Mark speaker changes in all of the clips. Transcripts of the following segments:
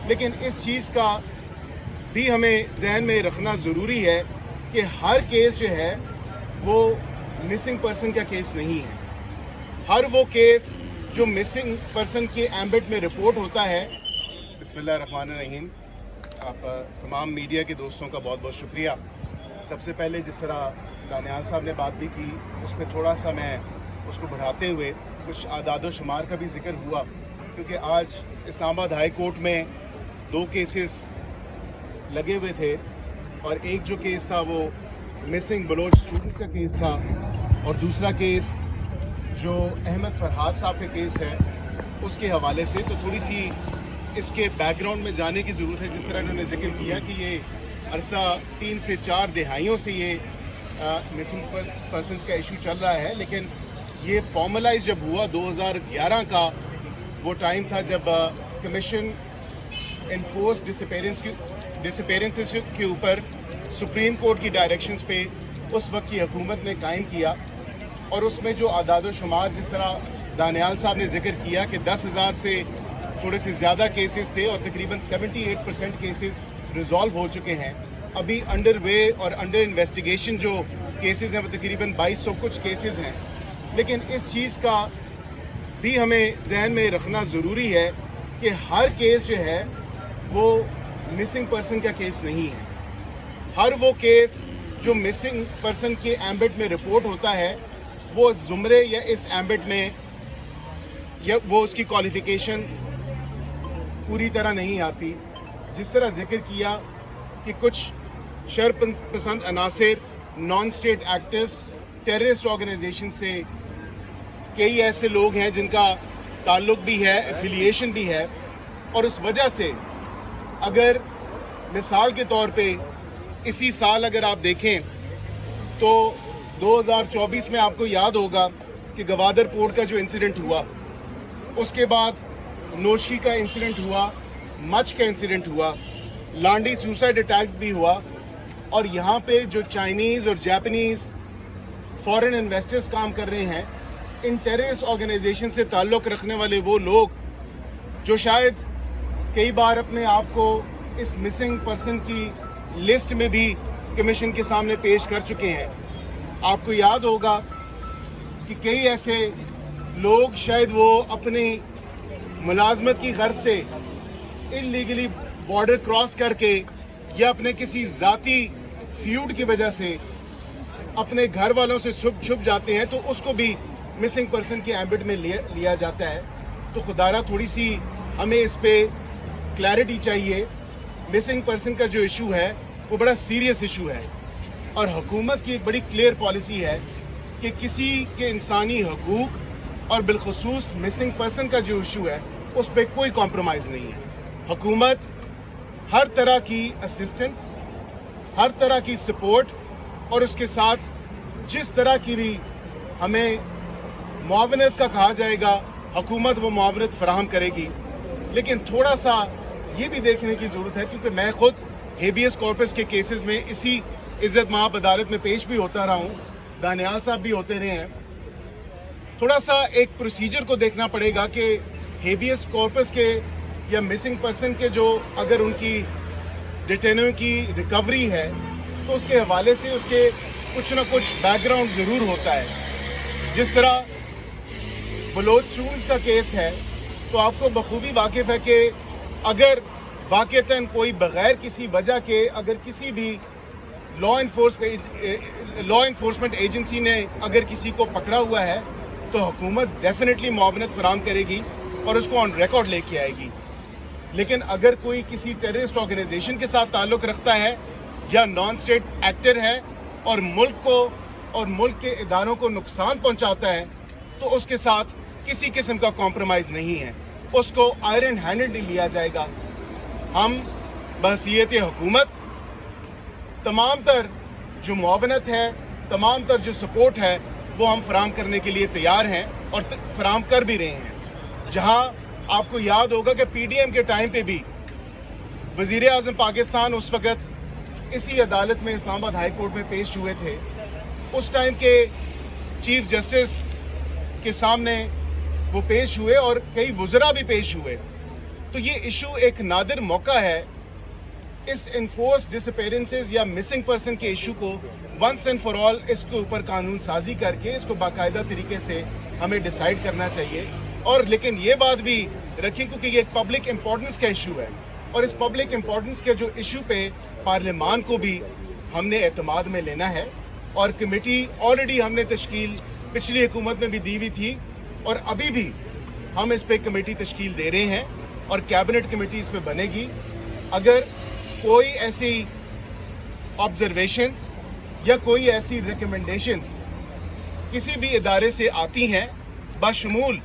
Speaker 1: لیکن اس چیز کا بھی ہمیں ذہن میں رکھنا ضروری ہے کہ ہر کیس جو ہے وہ مسنگ پرسن کا کیس نہیں ہے. ہر وہ کیس جو مسنگ پرسن کے ایمبٹ میں رپورٹ ہوتا ہے. بسم اللہ الرحمن الرحیم. آپ تمام میڈیا کے دوستوں کا بہت بہت شکریہ. سب سے پہلے جس طرح دانیال صاحب نے بات بھی کی اس میں تھوڑا سا میں اس کو بڑھاتے ہوئے کچھ اعداد و شمار کا بھی ذکر ہوا، کیونکہ آج اسلام آباد ہائی کورٹ میں 2 کیسز لگے ہوئے تھے، اور ایک جو کیس تھا وہ مسنگ بلوچ اسٹوڈنٹس کا کیس تھا، اور دوسرا کیس جو احمد فرحاد صاحب کا کیس ہے اس کے حوالے سے. تو تھوڑی سی اس کے بیک گراؤنڈ میں جانے کی ضرورت ہے. جس طرح انہوں نے ذکر کیا کہ یہ عرصہ 3 سے 4 دہائیوں سے یہ مسنگ پرسنس کا ایشو چل رہا ہے، لیکن یہ فارملائز جب ہوا 2011 کا وہ ٹائم تھا جب کمیشن انفورس ڈسپیرنسز کے اوپر سپریم کورٹ کی ڈائریکشنز پہ اس وقت کی حکومت نے قائم کیا. اور اس میں جو اعداد و شمار جس طرح دانیال صاحب نے ذکر کیا کہ 10,000 سے تھوڑے سے زیادہ کیسز تھے اور تقریباً 78% کیسز ریزالو ہو چکے ہیں. ابھی انڈر وے اور انڈر انویسٹیگیشن جو کیسز ہیں وہ تقریباً 2200 کچھ کیسز ہیں. لیکن اس چیز کا بھی ہمیں ذہن میں رکھنا ضروری ہے کہ ہر کیس جو ہے وہ مسنگ پرسن کا کیس نہیں ہے. ہر وہ کیس جو مسنگ پرسن کے ایمبٹ میں رپورٹ ہوتا ہے وہ زمرے یا اس ایمبٹ میں یا وہ اس کی کوالیفیکیشن پوری طرح نہیں آتی. جس طرح ذکر کیا کہ کچھ شر پسند عناصر، non state actors, terrorist organization سے کئی ایسے لوگ ہیں جن کا تعلق بھی ہے، ایفیلیشن بھی ہے، اور اس وجہ سے اگر مثال کے طور پہ اسی سال اگر آپ دیکھیں تو 2024 میں آپ کو یاد ہوگا کہ گوادر پورٹ کا جو انسیڈنٹ ہوا، اس کے بعد نوشکی کا انسیڈنٹ ہوا، مچ کا انسیڈنٹ ہوا، لانڈی سوسائڈ اٹیک بھی ہوا، اور یہاں پہ جو چائنیز اور جاپنیز فورن انویسٹرز کام کر رہے ہیں، ان ٹیررسٹ آرگنائزیشن سے تعلق رکھنے والے وہ لوگ جو شاید کئی بار اپنے آپ کو اس مسنگ پرسن کی لسٹ میں بھی کمیشن کے سامنے پیش کر چکے ہیں. آپ کو یاد ہوگا کہ کئی ایسے لوگ شاید وہ اپنی ملازمت کی غرض سے انلیگلی بارڈر کراس کر کے یا اپنے کسی ذاتی فیوڈ کی وجہ سے اپنے گھر والوں سے چھپ جاتے ہیں، تو اس کو بھی مسنگ پرسن کے ایمبٹ میں لیا جاتا ہے. تو خدارہ تھوڑی سی ہمیں اس پہ کلیئرٹی چاہیے. مسنگ پرسن کا جو ایشو ہے وہ بڑا سیریس ایشو ہے، اور حکومت کی ایک بڑی کلیئر پالیسی ہے کہ کسی کے انسانی حقوق اور بالخصوص مسنگ پرسن کا جو ایشو ہے اس پہ کوئی کمپرومائز نہیں ہے. حکومت ہر طرح کی اسسٹنس، ہر طرح کی سپورٹ، اور اس کے ساتھ جس طرح کی بھی ہمیں معاونت کا کہا جائے گا حکومت وہ معاونت فراہم کرے گی. لیکن تھوڑا سا یہ بھی دیکھنے کی ضرورت ہے، کیونکہ میں خود ہیبیس کارپس کے کیسز میں اسی عزت مآب عدالت میں پیش بھی ہوتا رہا ہوں، دانیال صاحب بھی ہوتے رہے ہیں. تھوڑا سا ایک پروسیجر کو دیکھنا پڑے گا کہ ہیبیس کارپس کے یا مسنگ پرسن کے جو اگر ان کی ڈیٹینو کی ریکوری ہے تو اس کے حوالے سے اس کے کچھ نہ کچھ بیک گراؤنڈ ضرور ہوتا ہے. جس طرح بلوچ اسٹوڈنٹس کا کیس ہے تو آپ کو بخوبی واقف ہے کہ اگر واقعتاً کوئی بغیر کسی وجہ کے اگر کسی بھی لا انفورسمنٹ ایجنسی نے اگر کسی کو پکڑا ہوا ہے تو حکومت ڈیفینیٹلی معاونت فراہم کرے گی اور اس کو آن ریکارڈ لے کے آئے گی. لیکن اگر کوئی کسی ٹیررسٹ آرگنائزیشن کے ساتھ تعلق رکھتا ہے یا نان اسٹیٹ ایکٹر ہے اور ملک کو اور ملک کے اداروں کو نقصان پہنچاتا ہے تو اس کے ساتھ کسی قسم کا کمپرومائز نہیں ہے، اس کو آئرن ہینڈڈلی لیا جائے گا. ہم بحیثیت حکومت تمام تر جو معاونت ہے، تمام تر جو سپورٹ ہے وہ ہم فراہم کرنے کے لیے تیار ہیں اور فراہم کر بھی رہے ہیں. جہاں آپ کو یاد ہوگا کہ پی ڈی ایم کے ٹائم پہ بھی وزیر اعظم پاکستان اس وقت اسی عدالت میں اسلام آباد ہائی کورٹ میں پیش ہوئے تھے. اس ٹائم کے چیف جسٹس کے سامنے وہ پیش ہوئے اور کئی وزراء بھی پیش ہوئے. تو یہ ایشو ایک نادر موقع ہے اس انفورس ڈسپیرنسز یا مسنگ پرسن کے ایشو کو ونس اینڈ فار آل اس کے اوپر قانون سازی کر کے اس کو باقاعدہ طریقے سے ہمیں ڈیسائیڈ کرنا چاہیے. اور لیکن یہ بات بھی رکھیں کیونکہ یہ ایک پبلک امپورٹنس کا ایشو ہے اور اس پبلک امپورٹنس کے جو ایشو پہ پارلیمان کو بھی ہم نے اعتماد میں لینا ہے. اور کمیٹی آلریڈی ہم نے تشکیل پچھلی حکومت میں بھی دی ہوئی تھی اور ابھی بھی ہم اس پہ کمیٹی تشکیل دے رہے ہیں اور کیبنٹ کمیٹی اس پہ بنے گی. اگر کوئی ایسی آبزرویشنز یا کوئی ایسی ریکمنڈیشنز کسی بھی ادارے سے آتی ہیں بشمول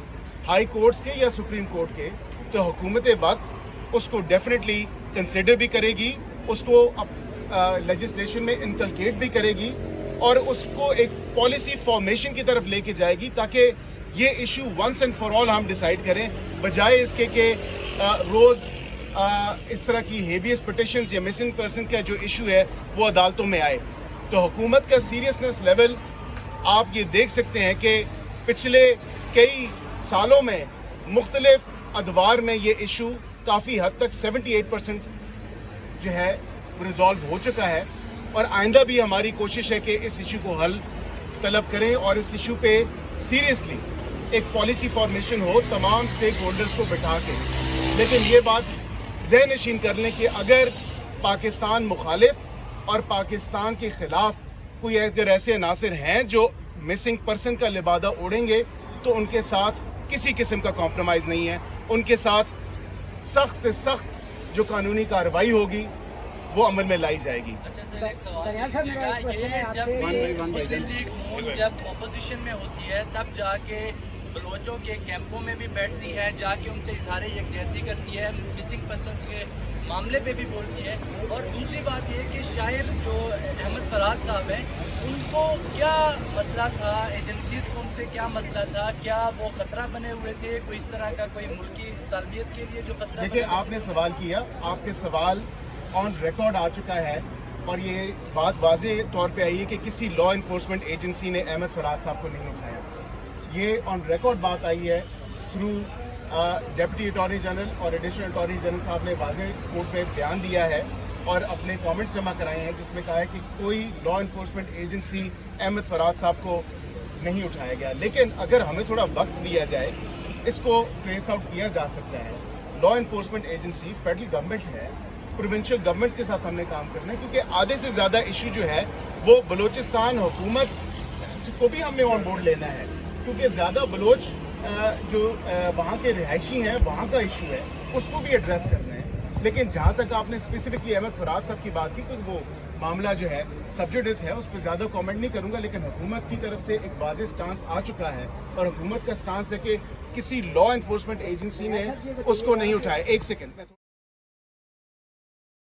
Speaker 1: ہائی کورٹس کے یا سپریم کورٹ کے تو حکومت وقت اس کو ڈیفینیٹلی کنسیڈر بھی کرے گی, اس کو لیجسلیشن میں انکلکیٹ بھی کرے گی اور اس کو ایک پالیسی فارمیشن کی طرف لے کے جائے گی تاکہ یہ issue once and for all ہم ڈیسائیڈ کریں بجائے اس کے کہ روز اس طرح کی ہیبیس پٹیشنز یا مسنگ پرسن کا جو ایشو ہے وہ عدالتوں میں آئے. تو حکومت کا سیریسنس لیول آپ یہ دیکھ سکتے ہیں کہ پچھلے کئی سالوں میں مختلف ادوار میں یہ ایشو کافی حد تک 78% جو ہے ریزالو ہو چکا ہے اور آئندہ بھی ہماری کوشش ہے کہ اس ایشو کو حل طلب کریں اور اس ایشو پہ سیریسلی ایک پالیسی فارمیشن ہو تمام سٹیک ہولڈرز کو بٹھا کے. لیکن یہ بات ذہن نشین کر لیں کہ اگر پاکستان مخالف اور پاکستان کے خلاف کوئی اگر ایسے عناصر ہیں جو مسنگ پرسن کا لبادہ اوڑھیں گے تو ان کے ساتھ کسی قسم کا کمپرومائز نہیں ہے. ان کے ساتھ سخت سے سخت جو قانونی کارروائی ہوگی وہ عمل میں لائی جائے گی.
Speaker 2: جب اپوزیشن میں ہوتی ہے تب جا کے بلوچوں کے کیمپوں میں بھی بیٹھتی ہے, جا کے ان سے اظہار یکجہتی کرتی ہے, مسنگ پرسنس کے معاملے پہ بھی بولتی ہے. اور دوسری بات یہ کہ شاید جو احمد فرحات صاحب ہیں ان کو کیا مسئلہ تھا, ایجنسیز کو ان سے کیا مسئلہ تھا, کیا وہ خطرہ بنے ہوئے تھے, کوئی اس طرح کا کوئی ملکی سالمیت کے لیے جو خطرہ؟
Speaker 1: دیکھیں آپ نے سوال کیا, آپ کے سوال آن ریکارڈ آ چکا ہے اور یہ بات واضح طور پہ آئی ہے کہ کسی لا انفورسمنٹ ایجنسی نے احمد فرحات صاحب کو نہیں اٹھایا. یہ آن ریکارڈ بات آئی ہے تھرو ڈپٹی اٹارنی جنرل اور ایڈیشنل اٹارنی جنرل صاحب نے واضح کورٹ پہ بیان دیا ہے اور اپنے کامنٹس جمع کرائے ہیں جس میں کہا ہے کہ کوئی law enforcement agency Ahmad Farhat صاحب کو نہیں اٹھایا گیا. لیکن اگر ہمیں تھوڑا وقت دیا جائے اس کو ٹریس آؤٹ کیا جا سکتا ہے. لا انفورسمنٹ ایجنسی فیڈرل گورنمنٹ ہے, پروونشل گورنمنٹس کے ساتھ ہم نے کام کرنا ہے کیونکہ آدھے سے زیادہ ایشو جو ہے وہ بلوچستان حکومت کو بھی ہم نے آن بورڈ لینا ہے کیونکہ زیادہ بلوچ جو وہاں کے رہائشی ہیں وہاں کا ایشو ہے اس کو بھی ایڈریس کرنا ہے. لیکن جہاں تک آپ نے اسپیسیفکلی احمد فرحات صاحب کی بات کی کیونکہ وہ معاملہ جو ہے سبجیکٹس ہے اس پہ زیادہ کامنٹ نہیں کروں گا, لیکن حکومت کی طرف سے ایک واضح سٹانس آ چکا ہے اور حکومت کا سٹانس ہے کہ کسی لا انفورسمنٹ ایجنسی نے اس کو نہیں اٹھایا. ایک سیکنڈ